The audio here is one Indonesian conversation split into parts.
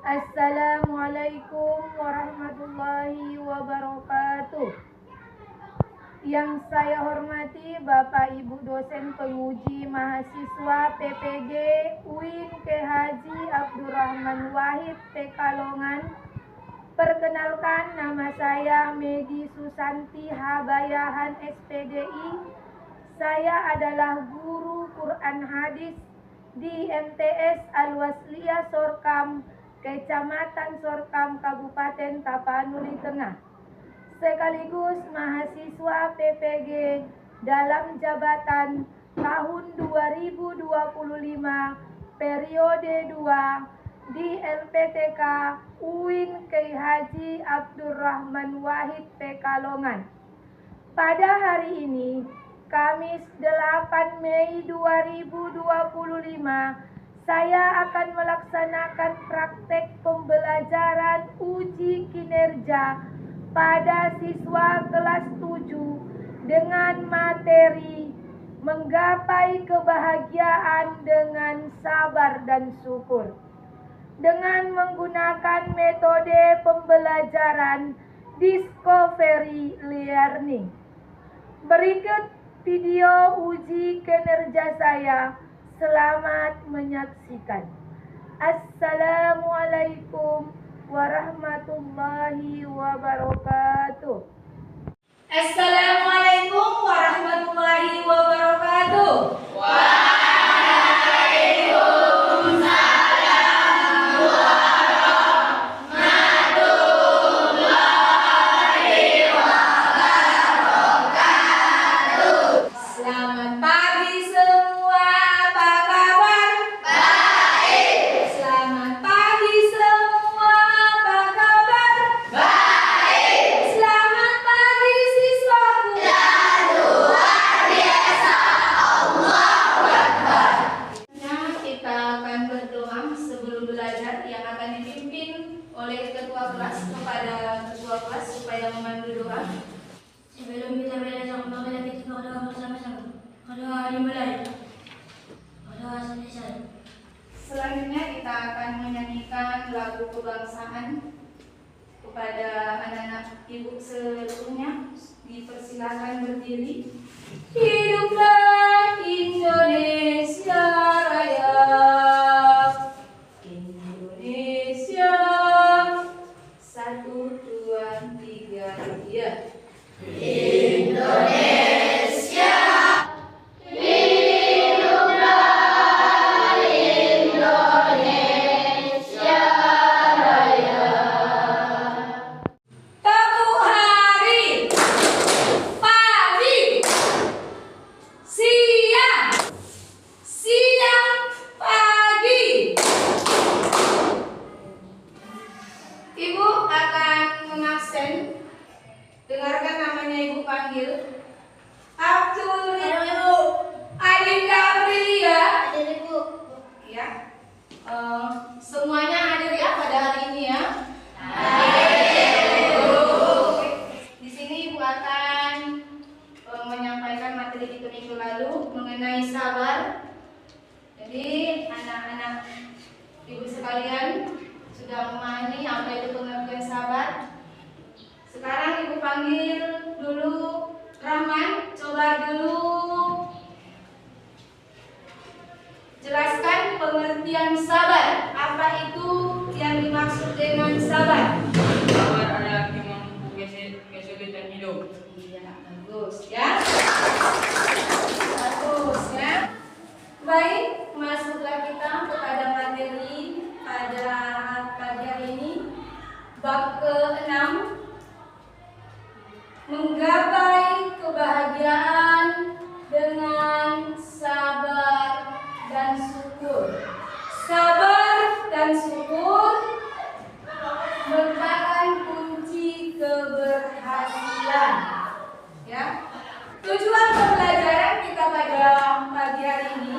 Assalamualaikum warahmatullahi wabarakatuh. Yang saya hormati Bapak Ibu dosen penguji mahasiswa PPG UIN Haji Abdurrahman Wahid Pekalongan. Perkenalkan, nama saya Medi Susanti Habayahan SPDI. Saya adalah guru Quran Hadis di MTS Al-Wasliyah Sorkam, Kecamatan Sorkam, Kabupaten Tapanuli Tengah. Sekaligus mahasiswa PPG dalam jabatan tahun 2025 periode 2 di LPTK UIN Haji Abdurrahman Wahid Pekalongan. Pada hari ini, Kamis 8 Mei 2025, saya akan melaksanakan praktek pembelajaran uji kinerja pada siswa kelas 7 dengan materi menggapai kebahagiaan dengan sabar dan syukur, dengan menggunakan metode pembelajaran discovery learning. Berikut video uji kinerja saya. Selamat menyaksikan. Assalamualaikum warahmatullahi wabarakatuh. Assalamualaikum warahmatullahi wabarakatuh. Selamat pagi semua, apa kabar? Baik. Selamat pagi semua, apa kabar? Baik. Selamat pagi siswaku. Dan luar biasa, Allahu Akbar. Nah, kita akan berdoa sebelum belajar yang akan dipimpin oleh ketua kelas kepada ketua kelas supaya memandu doa. Sebelum kita belajar maka kita berdoa bersama-sama. Berdoa dimulai. Berdoa selesai. Selanjutnya kita akan menyanyikan lagu kebangsaan kepada anak-anak ibu seluruhnya. Dipersilakan berdiri. Hiduplah Indonesia Raya. Indonesia. 1, 2, 3, ya. Indonesia. Pagi hari, pagi, siang, siang, pagi. Ibu akan mengabsen. Dengarkan namanya ibu panggil. Abdul Adinda Aprilia. Hadir Ibu. Ya. Semuanya hadir ya pada hari ini ya. Oke. Di sini ibu akan menyampaikan materi kita minggu lalu mengenai sabar. Jadi anak-anak ibu sekalian sudah memahami apa itu pengertian sabar. Sekarang ibu panggil dulu Rahman, coba dulu jelaskan pengertian sabar. Apa itu yang dimaksud dengan sabar? Sabar adalah memampu kesulitan hidup. Iya, bagus ya. Bagus ya. Baik, masuklah kita kepada materi pada pagi hari ini. Bab ke-6, menggapai kebahagiaan dengan sabar dan syukur. Sabar dan syukur merupakan kunci keberhasilan. Ya. Tujuan pembelajaran kita pada pagi hari ini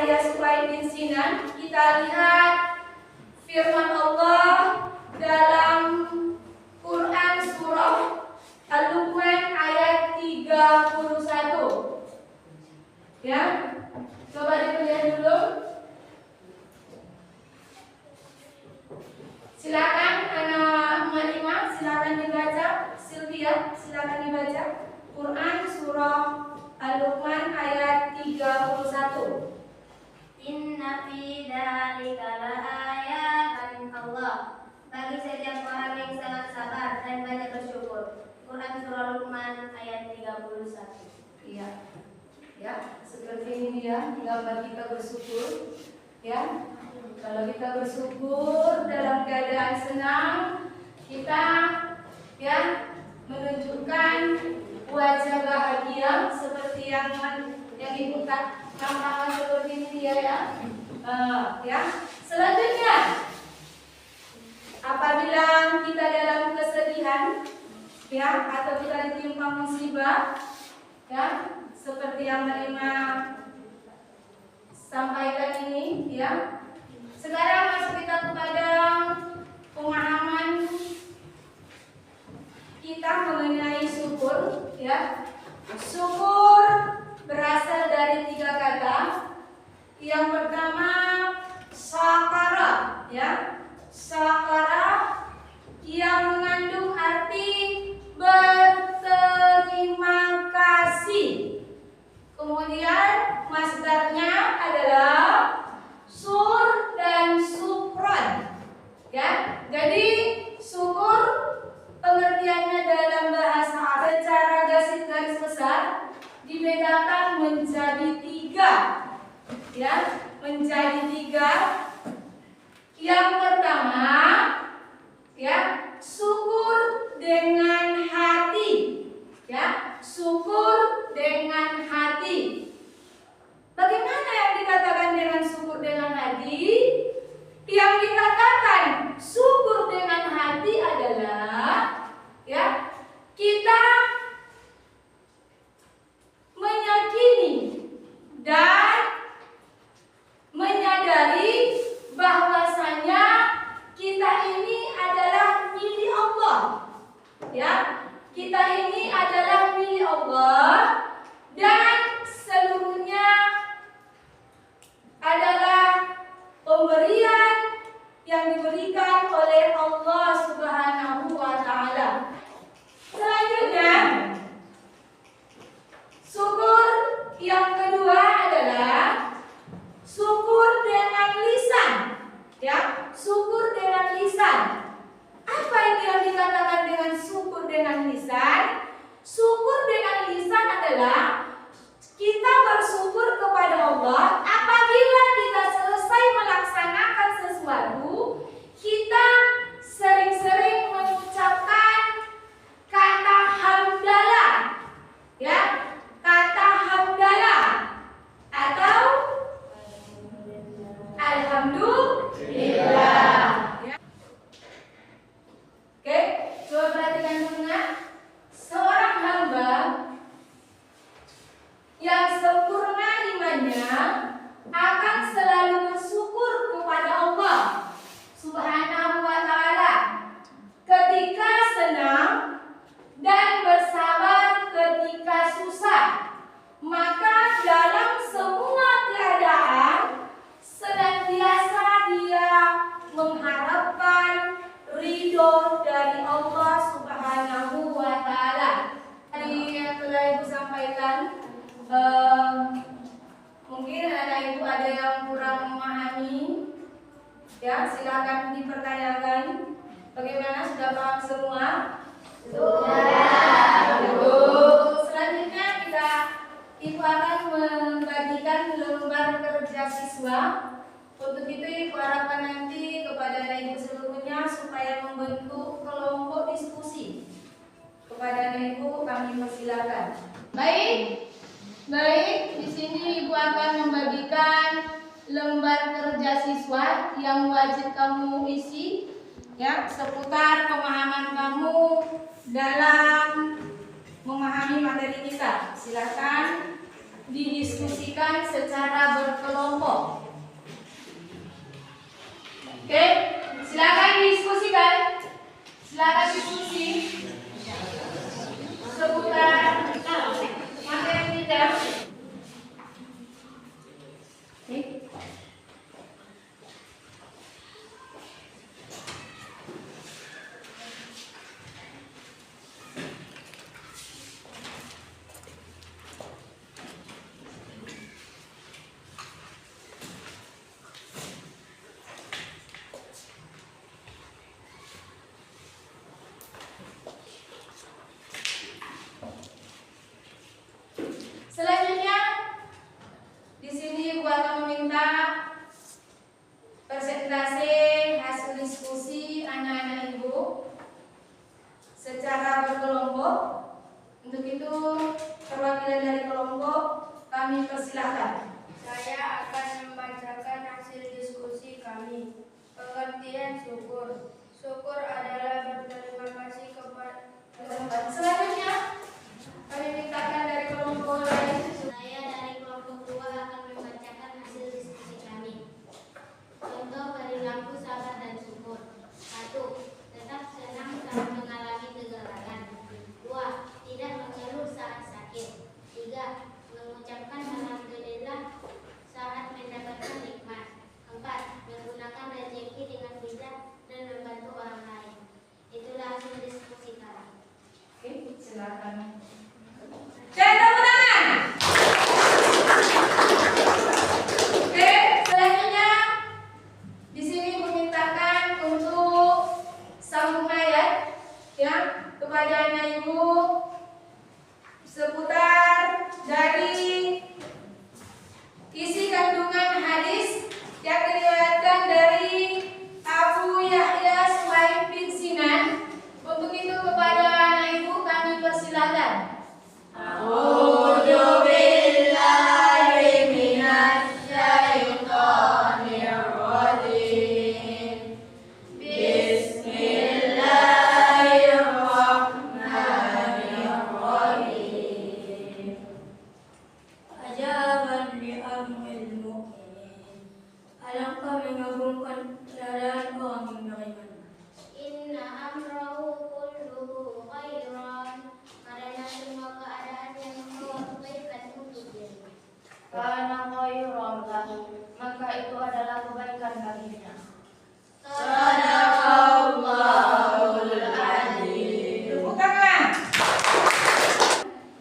Yahya Suhaib bin Sinan, kita lihat firman Allah dalam Quran surah Al-Luqman ayat 31. Ya, coba dilihat dulu. Silakan anak Malima, silakan dibaca. Sylvia, silakan dibaca. Quran surah Al-Luqman ayat 31. Inna fi dzalika laayatan Allah bagi setiap orang yang sangat sabar dan banyak bersyukur. Quran surah Luqman ayat 31. Iya. Ya, seperti ini dia gambar kita bersyukur. Ya. Kalau kita bersyukur dalam keadaan senang, kita ya menunjukkan wajah bahagia seperti yang Ibu tampakkan seperti ini dia ya. Ya. Selanjutnya, apabila kita dalam kesedihan ya atau kita ditimpa musibah ya seperti yang Malima sampaikan ini ya. Sekarang masuk kita kepada pemahaman kita mengenai syukur ya. Syukur berasal dari 3 kata. Yang pertama syakara ya. Syakara yang mengandung arti berterima kasih. Kemudian masdarnya adalah sur dan sukron. Ya, jadi syukur pengertiannya dalam bahasa Arab secara garis besar dibedakan menjadi 3. Ya, menjadi 3. Yang pertama, ya, syukur dengan hati. Ya, syukur dengan hati. Bagaimana yang dikatakan dengan syukur dengan hati? Yang dikatakan syukur dengan hati adalah ya, kita meyakini dan menyadari bahwasanya kita ini adalah milik Allah. Ya, kita ini adalah milik Allah dan seluruhnya adalah pemberian yang diberikan oleh Allah Subhanahu wa taala. Selanjutnya, syukur yang kedua adalah syukur dengan lisan. Ya, syukur dengan lisan. Apa yang dikatakan dengan syukur dengan lisan? Syukur dengan lisan adalah kita bersyukur kepada Allah apabila kita selesai melaksanakan sesuatu, kita sering-sering mengucapkan kata hamdalah. Ya, kata hamdalah atau alhamdulillah. Ya. Oke, coba perhatikan dulu ya. Seorang hamba yang sempurna imannya akan selalu bersyukur kepada Allah Subhanahu wa taala ketika senang dan bersabar ketika susah. Maka dalam semua keadaan senantiasa dia mengharapkan ridho dari Allah Subhanahu wa taala. Tadi yang telah Ibu sampaikan, mungkin anak ibu ada yang kurang memahami, ya silakan dipertanyakan. Bagaimana, sudah paham semua? Sudah. Selanjutnya ibu akan membagikan lembar kerja siswa. Untuk itu ibu harapkan nanti kepada anak ibu seluruhnya supaya membentuk kelompok diskusi. Kepada anak ibu kami persilakan. Baik, di sini ibu akan membagikan lembar kerja siswa yang wajib kamu isi, ya, seputar pemahaman kamu dalam memahami materi kita. Silakan didiskusikan secara berkelompok. Engkau mengagungkan keadaan orang yang beriman. Inna amrahu kulluhu khairan. Karena semua keadaan yang Engkau kebaikan untuk dirinya. Karena khairan lahu, maka itu adalah kebaikan baginya. Sadaqallahul adzim. Tepukkanlah.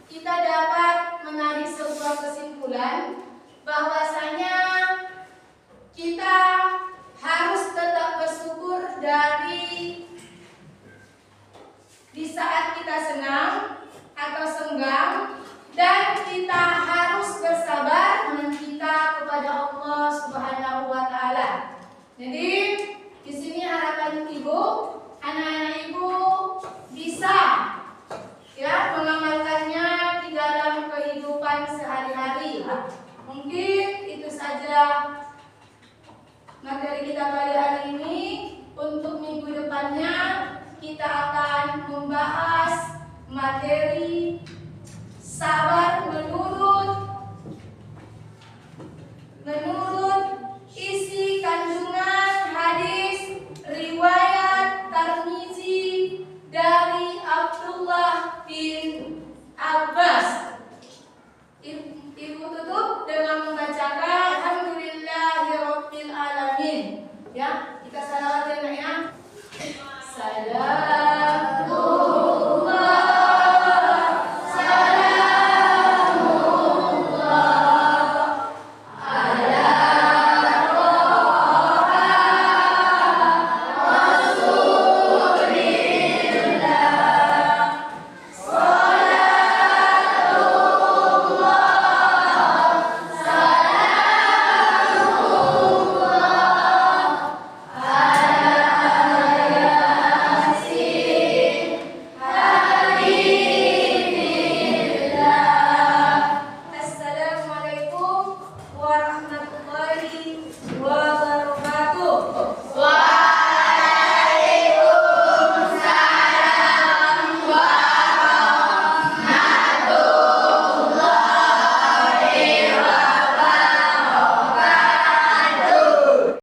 Kita dapat menarik sebuah kesimpulan bahwasanya kita harus tetap bersyukur di saat kita senang atau senggang, dan kita harus bersabar meminta kepada Allah Subhanahu wa taala. Jadi di sini harapan ibu, anak-anak ibu bisa ya mengamalkannya di dalam kehidupan sehari-hari. Mungkin itu saja materi kita pada hari ini. Untuk minggu depannya kita akan membahas materi sabar